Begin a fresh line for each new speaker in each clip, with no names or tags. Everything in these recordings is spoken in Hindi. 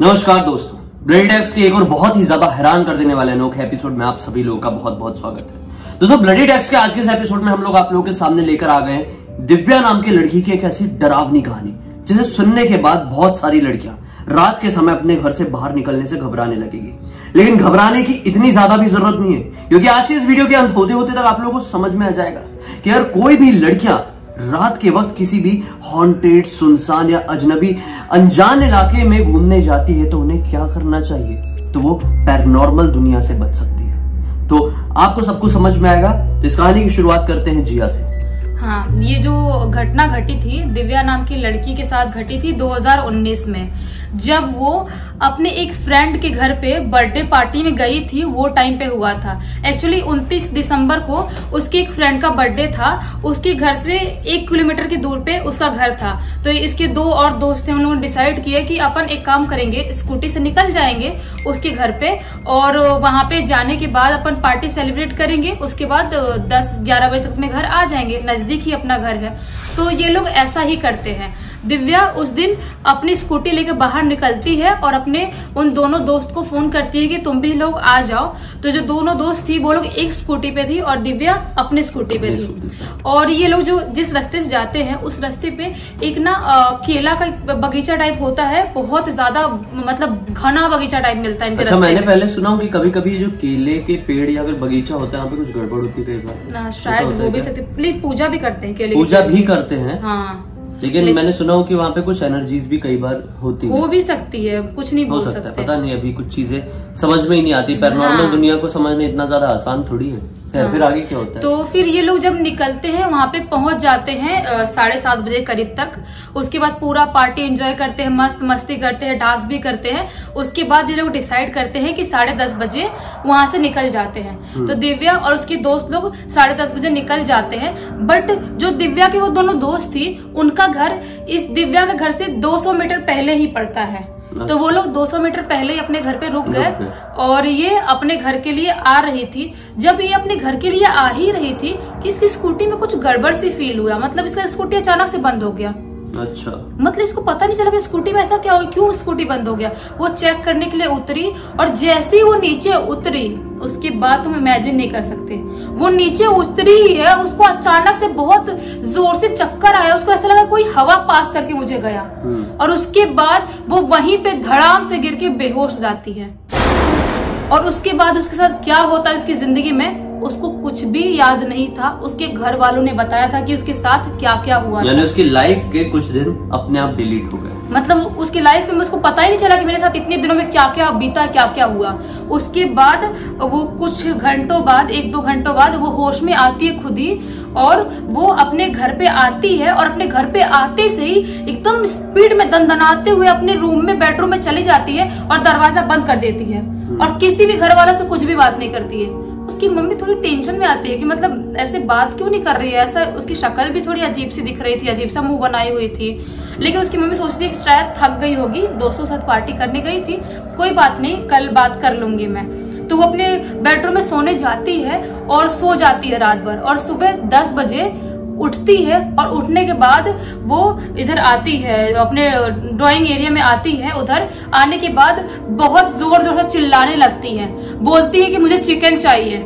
नमस्कार दोस्तों, ब्लडी टैक्स के एक और बहुत ही ज्यादा हैरान कर देने वाले अनोखे एपिसोड में आप सभी लोगों का बहुत बहुत स्वागत है। दोस्तों, ब्लडी टैक्स के आज के इस एपिसोड में हम लोग आप लोगों के सामने लेकर आ गए हैं दिव्या नाम की लड़की की एक ऐसी डरावनी कहानी जिसे सुनने के बाद बहुत सारी लड़कियां रात के समय अपने घर से बाहर निकलने से घबराने लगेगी। लेकिन घबराने की इतनी ज्यादा भी जरूरत नहीं है, क्योंकि आज के इस वीडियो के अंत होते होते तक आप लोगों को समझ में आ जाएगा कि अगर कोई भी लड़कियां रात के वक्त किसी भी हॉन्टेड, सुनसान या अजनबी अनजान इलाके में घूमने जाती है तो उन्हें क्या करना चाहिए, तो वो पैरानॉर्मल दुनिया से बच सकती है। तो आपको सब कुछ समझ में आएगा। तो इस कहानी की शुरुआत करते हैं जिया से।
हाँ, ये जो घटना घटी थी दिव्या नाम की लड़की के साथ घटी थी 2019 में, जब वो अपने एक फ्रेंड के घर पे बर्थडे पार्टी में गई थी। वो टाइम पे हुआ था। एक्चुअली 29 दिसंबर को उसके एक फ्रेंड का बर्थडे था। उसके घर से 1 किलोमीटर की दूर पे उसका घर था। तो इसके 2 और दोस्त थे, उन्होंने डिसाइड किया कि अपन एक काम करेंगे, स्कूटी से निकल जाएंगे उसके घर पे और वहां पे जाने के बाद अपन पार्टी सेलिब्रेट करेंगे। उसके बाद 10-11 बजे तक अपने घर आ जाएंगे, नजदीक ही अपना घर है। तो ये लोग ऐसा ही करते हैं। दिव्या उस दिन अपनी स्कूटी लेकर बाहर निकलती है और अपने उन दोनों दोस्त को फोन करती है कि तुम भी लोग आ जाओ। तो जो दोनों दोस्त थी वो लोग एक स्कूटी पे थी और दिव्या अपनी स्कूटी पे थी। और ये लोग जो जिस रास्ते से जाते हैं उस रास्ते पे एक ना केला का बगीचा टाइप होता है, बहुत ज्यादा मतलब घना बगीचा टाइप मिलता है इनके
रास्ते। मैंने पहले सुना हूँ कि कभी कभी जो केले के पेड़ या फिर बगीचा होता है वहाँ पे कुछ गड़बड़ होती है,
शायद वो भी सकते, पूजा भी करते हैं, केले
पूजा भी करते हैं।
हाँ,
लेकिन मैंने सुना हो कि वहाँ पे कुछ एनर्जीज भी कई बार होती है।
हो भी सकती है, कुछ नहीं बोल सकते।
पता नहीं, अभी कुछ चीजें समझ में ही नहीं आती। पैरानॉर्मल दुनिया को समझना इतना ज्यादा आसान थोड़ी है। फिर आगे क्या होता है?
तो फिर ये लोग जब निकलते हैं वहां पे पहुंच जाते हैं 7:30 बजे करीब तक। उसके बाद पूरा पार्टी एंजॉय करते हैं, मस्त मस्ती करते हैं, डांस भी करते हैं। उसके बाद ये लोग डिसाइड करते हैं कि 10:30 बजे वहां से निकल जाते हैं। तो दिव्या और उसके दोस्त लोग 10:30 बजे निकल जाते हैं। बट जो दिव्या के वो दोनों दोस्त थी, उनका घर इस दिव्या के घर से 200 मीटर पहले ही पड़ता है। तो वो लोग 200 मीटर पहले ही अपने घर पे रुक गए और ये अपने घर के लिए आ रही थी। जब ये अपने घर के लिए आ ही रही थी कि इसकी स्कूटी में कुछ गड़बड़ सी फील हुआ। मतलब इसका स्कूटी अचानक से बंद हो गया।
अच्छा,
मतलब इसको पता नहीं चला कि स्कूटी में ऐसा क्या हो, क्यों स्कूटी बंद हो गया। वो चेक करने के लिए उतरी और जैसे ही वो नीचे उतरी, उसके बाद तुम इमेजिन नहीं कर सकते, वो नीचे उतरी ही है, उसको अचानक से बहुत जोर से चक्कर आया। उसको ऐसा लगा कोई हवा पास करके मुझे गया। और उसके बाद वो वहीं पे धड़ाम से गिर के बेहोश हो जाती है। और उसके बाद उसके साथ क्या होता है उसकी जिंदगी में, उसको कुछ भी याद नहीं था। उसके घर वालों ने बताया था कि उसके साथ क्या क्या हुआ।
यानी उसकी लाइफ के कुछ दिन अपने आप डिलीट हो गए।
मतलब उसकी लाइफ में उसको पता ही नहीं चला कि मेरे साथ इतने दिनों में क्या क्या बीता, क्या क्या हुआ। उसके बाद वो कुछ घंटों बाद, 1-2 घंटों बाद वो होश में आती है खुद ही। और वो अपने घर पे आती है और अपने घर पे आते से ही एकदम स्पीड में दनदनाते हुए अपने रूम में, बेडरूम में चली जाती है और दरवाजा बंद कर देती है। और किसी भी घर वालों से कुछ भी बात नहीं करती है। उसकी मम्मी थोड़ी टेंशन में आती है कि मतलब ऐसे बात क्यों नहीं कर रही है, ऐसा। उसकी शक्ल भी थोड़ी अजीब सी दिख रही थी, अजीब सा मुंह बनाई हुई थी। लेकिन उसकी मम्मी सोचती है कि शायद थक गई होगी, दोस्तों के साथ पार्टी करने गई थी, कोई बात नहीं, कल बात कर लूंगी मैं। तो वो अपने बेडरूम में सोने जाती है और सो जाती है रात भर। और सुबह 10 बजे उठती है और उठने के बाद वो इधर आती है, अपने ड्राइंग एरिया में आती है। उधर आने के बाद बहुत जोर जोर से चिल्लाने लगती है, बोलती है कि मुझे चिकन चाहिए।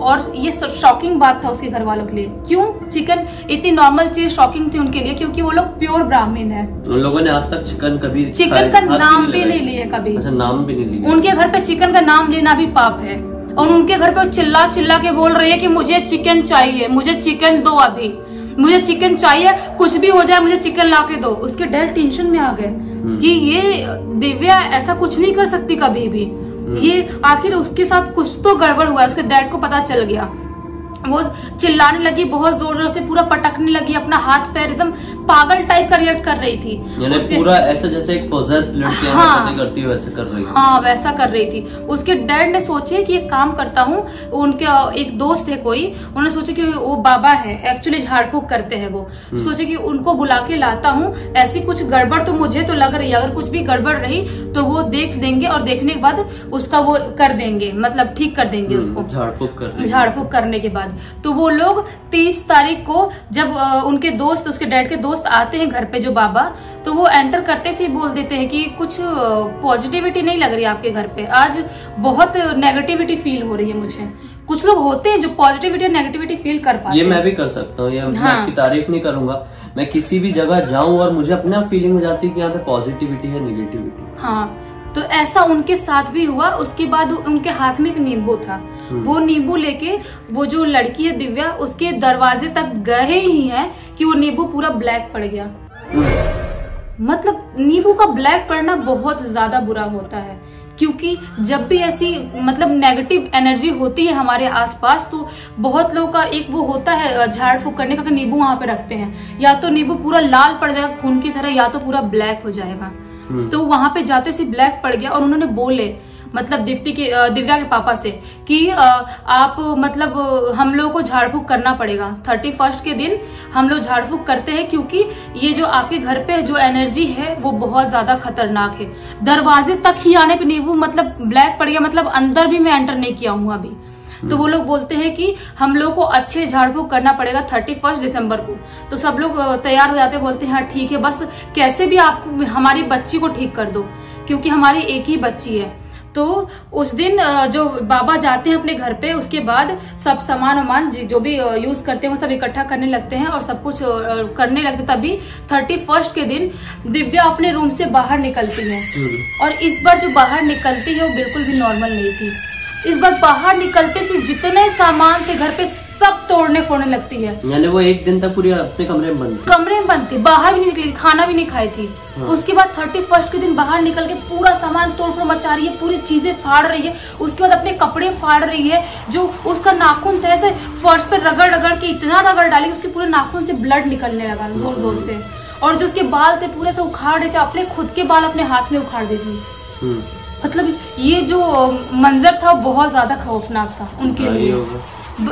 और ये शॉकिंग बात था उसके घर वालों के लिए। क्यों चिकन? इतनी नॉर्मल चीज शॉकिंग थी उनके लिए, क्योंकि वो लोग प्योर ब्राह्मण है।
उन लोगों ने आज तक चिकन
का नाम भी नहीं लिया कभी।
अच्छा, नाम भी नहीं लिया।
उनके घर पे चिकन का नाम लेना भी पाप है। और उनके घर पे चिल्ला चिल्ला के बोल रही है कि मुझे चिकन चाहिए, मुझे चिकन दो, अभी मुझे चिकन चाहिए, कुछ भी हो जाए मुझे चिकन ला के दो। उसके डैड टेंशन में आ गए कि ये दिव्या ऐसा कुछ नहीं कर सकती कभी भी। ये आखिर उसके साथ कुछ तो गड़बड़ हुआ है। उसके डैड को पता चल गया। वो चिल्लाने लगी, बहुत जोर जोर से पूरा पटकने लगी, अपना हाथ पैर एकदम पागल टाइप का रिएक्ट कर रही थी।
यानी पूरा ऐसा जैसे एक पोजेस्ड लड़की करती है वैसे कर रही थी।
हाँ, वैसा कर रही थी। उसके डैड ने सोचे कि एक काम करता हूँ, उनके एक दोस्त है कोई, उन्होंने सोचे कि वो बाबा है, एक्चुअली झाड़ फूक करते हैं वो। सोचे कि उनको बुला के लाता हूँ, ऐसी कुछ गड़बड़ तो मुझे तो लग रही है, अगर कुछ भी गड़बड़ रही तो वो देख देंगे और देखने के बाद उसका वो कर देंगे, मतलब ठीक कर देंगे उसको, झाड़ फूक करने के बाद। बाद तो वो लोग 30 तारीख को जब उनके दोस्त, उसके डैड के दोस्त आते हैं घर पे जो बाबा, तो वो एंटर करते से ही बोल देते हैं कि कुछ पॉजिटिविटी नहीं लग रही आपके घर पे, आज बहुत नेगेटिविटी फील हो रही है मुझे। कुछ लोग होते हैं जो पॉजिटिविटी और नेगेटिविटी फील कर पाते हैं।
ये मैं भी कर सकता हूँ, मैं आपकी तारीफ नहीं करूंगा। मैं किसी भी जगह जाऊं और मुझे अपना फीलिंग हो जाती है कि यहाँ पे पॉजिटिविटी है, नेगेटिविटी।
हाँ, तो ऐसा उनके साथ भी हुआ। उसके बाद उनके हाथ में एक नींबू था, वो नींबू लेके वो जो लड़की है दिव्या उसके दरवाजे तक गए ही हैं कि वो नींबू पूरा ब्लैक पड़ गया। मतलब नींबू का ब्लैक पड़ना बहुत ज्यादा बुरा होता है, क्योंकि जब भी ऐसी मतलब नेगेटिव एनर्जी होती है हमारे आसपास तो बहुत लोगों का एक वो होता है झाड़ फूक करने का कि नींबू वहां पे रखते हैं, या तो नींबू पूरा लाल पड़ जाएगा खून की तरह, या तो पूरा ब्लैक हो जाएगा। तो वहां पे जाते से ब्लैक पड़ गया और उन्होंने बोले मतलब दिव्या के पापा से कि आप मतलब हम लोगों को झाड़ फूक करना पड़ेगा 31 के दिन, हम लोग झाड़ फूक करते हैं क्योंकि ये जो आपके घर पे जो एनर्जी है वो बहुत ज्यादा खतरनाक है। दरवाजे तक ही आने पे नींबू मतलब ब्लैक पड़ गया, मतलब अंदर भी मैं एंटर नहीं किया हूँ अभी। तो वो लोग बोलते हैं कि हम लोग को अच्छे झाड़ फूक करना पड़ेगा 31 दिसंबर को। तो सब लोग तैयार हो जाते हैं, बोलते हैं हाँ ठीक है, बस कैसे भी आप हमारी बच्ची को ठीक कर दो, क्योंकि हमारी एक ही बच्ची है। तो उस दिन जो बाबा जाते हैं अपने घर पे, उसके बाद सब सामान जो भी यूज करते हैं वो सब इकट्ठा करने लगते हैं और सब कुछ करने लगते। तभी 31 के दिन दिव्या अपने रूम से बाहर निकलती है, और इस बार जो बाहर निकलती है वो बिल्कुल भी नॉर्मल नहीं थी। इस बार बाहर निकलते से जितने सामान थे घर पे सब तोड़ने फोड़ने लगती है।
यानी वो एक दिन तक पूरी अपने कमरे में बंद थी,
बाहर भी नहीं निकली, खाना भी नहीं खाई थी। उसके बाद 31 के दिन बाहर निकल के पूरा सामान तोड़ फोड़ मचा रही है, पूरी चीजें फाड़ रही है। उसके बाद अपने कपड़े फाड़ रही है, जो उसका नाखून था ऐसे फर्श पे रगड़ रगड़ के इतना रगड़ डाली उसके पूरे नाखून से ब्लड निकलने लगा जोर जोर से। और जो उसके बाल थे पूरे से उखाड़ रहे थे, अपने खुद के बाल अपने हाथ में उखाड़ देती थी। मतलब ये जो मंजर था बहुत ज्यादा खौफनाक था उनके लिए।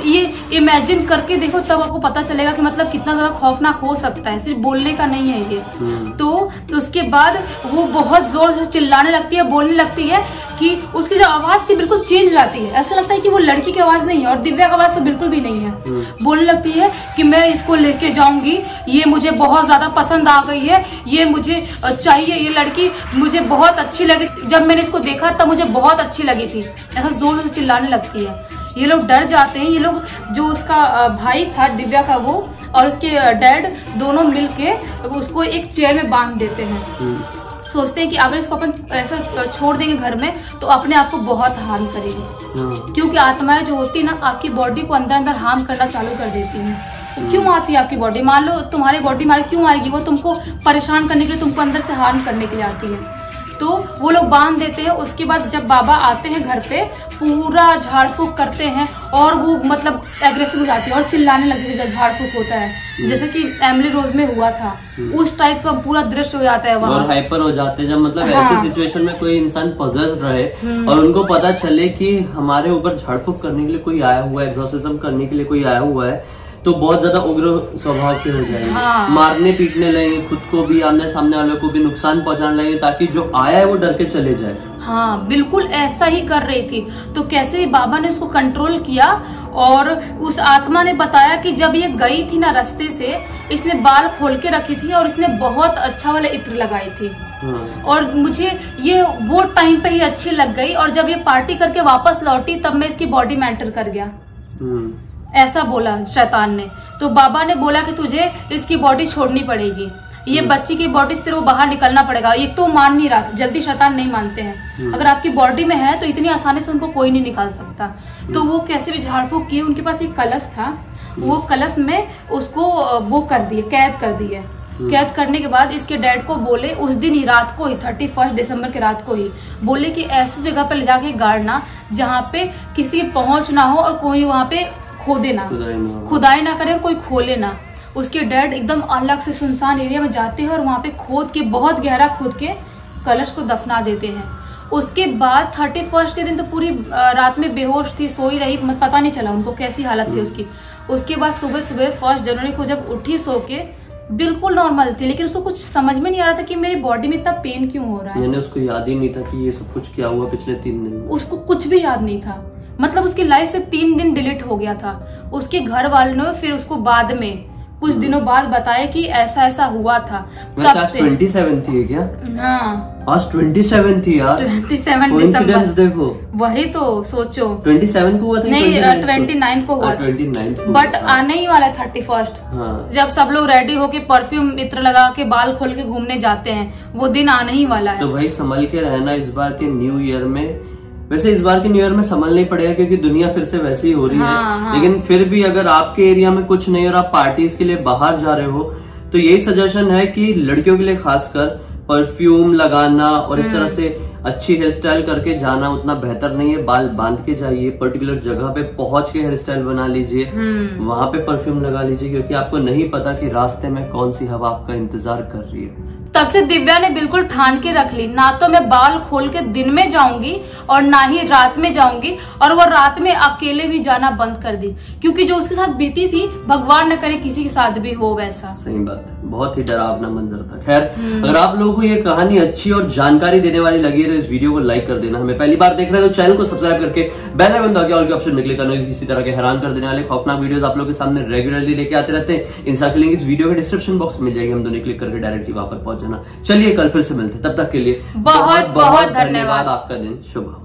ये इमेजिन करके देखो तब आपको पता चलेगा कि मतलब कितना ज्यादा खौफनाक हो सकता है, सिर्फ बोलने का नहीं है ये। तो उसके बाद वो बहुत जोर से चिल्लाने लगती है, बोलने लगती है कि उसकी जो आवाज थी बिल्कुल चेंज हो जाती है, ऐसा लगता है कि वो लड़की की आवाज नहीं है और दिव्या की आवाज तो बिल्कुल भी नहीं है। बोलने लगती है कि मैं इसको लेके जाऊंगी, ये मुझे बहुत ज्यादा पसंद आ गई है, ये मुझे चाहिए, ये लड़की मुझे बहुत अच्छी लगी, जब मैंने इसको देखा तब मुझे बहुत अच्छी लगी थी। ऐसा जोर से चिल्लाने लगती है। ये लोग डर जाते हैं। ये लोग जो उसका भाई था दिव्या का वो और उसके डैड दोनों मिलके उसको एक चेयर में बांध देते हैं। सोचते हैं कि अगर इसको अपन ऐसा छोड़ देंगे घर में तो अपने आप को बहुत हार्म करेगी, क्योंकि आत्माएं जो होती है ना आपकी बॉडी को अंदर अंदर हार्म करना चालू कर देती हैं। क्यों आती है आपकी बॉडी? मान लो तुम्हारी बॉडी मारे क्यों आएगी? वो तुमको परेशान करने के लिए, तुमको अंदर से हार्म करने के लिए आती है। तो वो लोग बांध देते हैं। उसके बाद जब बाबा आते हैं घर पे पूरा झाड़ फूक करते हैं और वो मतलब एग्रेसिव हो जाती है और चिल्लाने लगती है जब झाड़ फूक होता है, जैसे कि एमिली रोज में हुआ था उस टाइप का पूरा दृश्य हो जाता है वहाँ।
और हाइपर हो जाते हैं जब मतलब ऐसी सिचुएशन में कोई इंसान पॉजेस्ड रहे और उनको पता चले कि हमारे ऊपर झाड़ फूक करने के लिए कोई आया हुआ है, एग्जॉर्सिज्म करने के लिए कोई आया हुआ है, तो बहुत ज्यादा उग्र स्वभाव के हो जाएंगे। मारने पीटने लगेंगे, खुद को भी आमने सामने वालों को भी नुकसान पहुंचाने लगेंगे, ताकि जो आया है वो डर के चले जाए।
हाँ, बिल्कुल ऐसा ही कर रही थी। तो कैसे बाबा ने उसको कंट्रोल किया और उस आत्मा ने बताया कि जब ये गई थी ना रास्ते से, इसने बाल खोल के रखी थी और इसने बहुत अच्छा वाला इत्र लगाई थी। और मुझे ये वो टाइम पे ही अच्छी लग गई, और जब ये पार्टी करके वापस लौटी तब मैं इसकी बॉडी में एंटर कर गया, ऐसा बोला शैतान ने। तो बाबा ने बोला कि तुझे इसकी बॉडी छोड़नी पड़ेगी, ये बच्ची की बॉडी से वो बाहर निकलना पड़ेगा। एक तो मान नहीं रहा था, जल्दी शैतान नहीं मानते हैं। अगर आपकी बॉडी में है तो इतनी आसानी से उनको कोई नहीं निकाल सकता। तो वो कैसे भी झाड़ फूक किए, उनके पास एक कलश था, वो कलश में उसको वो कर दिए, कैद कर दिए। कैद करने के बाद इसके डैड को बोले उस दिन ही रात को ही 31 दिसंबर के रात को ही बोले कि ऐसी जगह पर ले जाके गाड़ना जहाँ पे किसी पहुंच ना हो और कोई वहां पे खोदे ना, खुदाई ना करे और कोई खोले ना। उसके डैड एकदम अलग से सुनसान एरिया में जाते हैं और वहां पे खोद के, बहुत गहरा खोद के कलश को दफना देते हैं। उसके बाद 31 के दिन तो पूरी रात में बेहोश थी, सोई रही, पता नहीं चला उनको कैसी हालत थी उसकी। उसके बाद सुबह सुबह 1 जनवरी को जब उठी सो के बिल्कुल नॉर्मल थी, लेकिन उसको कुछ समझ में नहीं आ रहा था कि मेरी बॉडी में इतना पेन क्यों हो रहा है।
उसको याद ही नहीं था कि ये सब कुछ क्या हुआ पिछले 3 दिन में।
उसको कुछ भी याद नहीं था। मतलब उसकी लाइफ से 3 दिन डिलीट हो गया था। उसके घर वालों ने फिर उसको बाद में कुछ दिनों बाद बताया कि ऐसा ऐसा हुआ था।
तब से 27 थी क्या?
हाँ,
आज 27 थी यार।
27 दिसंबर।
देखो
वही तो सोचो,
27 को हुआ था,
नहीं 29 को हुआ,
29
बट आने ही वाला है 31st।
हाँ।
जब सब लोग रेडी होके परफ्यूम इत्र लगा के बाल खोल के घूमने जाते हैं, वो दिन आने ही वाला है।
तो भाई संभल के रहना इस बार के न्यू ईयर में। वैसे इस बार के न्यू ईयर में संभलना ही पड़ेगा क्योंकि दुनिया फिर से वैसी ही हो रही है। लेकिन फिर भी अगर आपके एरिया में कुछ नहीं और आप पार्टीज के लिए बाहर जा रहे हो तो यही सजेशन है कि लड़कियों के लिए खासकर परफ्यूम लगाना और इस तरह से अच्छी हेयर स्टाइल करके जाना उतना बेहतर नहीं है। बाल बांध के जाइए, पर्टिकुलर जगह पे पहुंच के हेयर स्टाइल बना लीजिए, वहां पे परफ्यूम लगा लीजिए, क्योंकि आपको नहीं पता कि रास्ते में कौन सी हवा आपका इंतजार कर रही है।
तब से दिव्या ने बिल्कुल ठान के रख ली, ना तो मैं बाल खोल के दिन में जाऊंगी और ना ही रात में जाऊंगी, और वो रात में अकेले भी जाना बंद कर दी, क्योंकि जो उसके साथ बीती थी भगवान न करे किसी के साथ भी हो वैसा।
सही बात है, बहुत ही डरावना मंजर था। खैर, अगर आप लोगों को ये कहानी अच्छी और जानकारी देने वाली लगी है तो इस वीडियो को लाइक कर देना। हमें पहली बार देख रहे हैं तो चैनल को सब्सक्राइब करके बेल आइकन दबा के ऑल के ऑप्शन में क्लिक करना। किसी तरह के हैरान कर देने वाले खौफनाक वीडियोस आप लोगों के सामने रेगुलरली लेके आते रहते हैं। इंस्टा की लिंक इस वीडियो के डिस्क्रिप्शन बॉक्स में मिल जाएगी, हम दोनों क्लिक करके डायरेक्टली वहां पर पहुंच जाना। चलिए कल फिर से मिलते हैं, तब तक के लिए
बहुत बहुत धन्यवाद।
आपका दिन शुभ हो।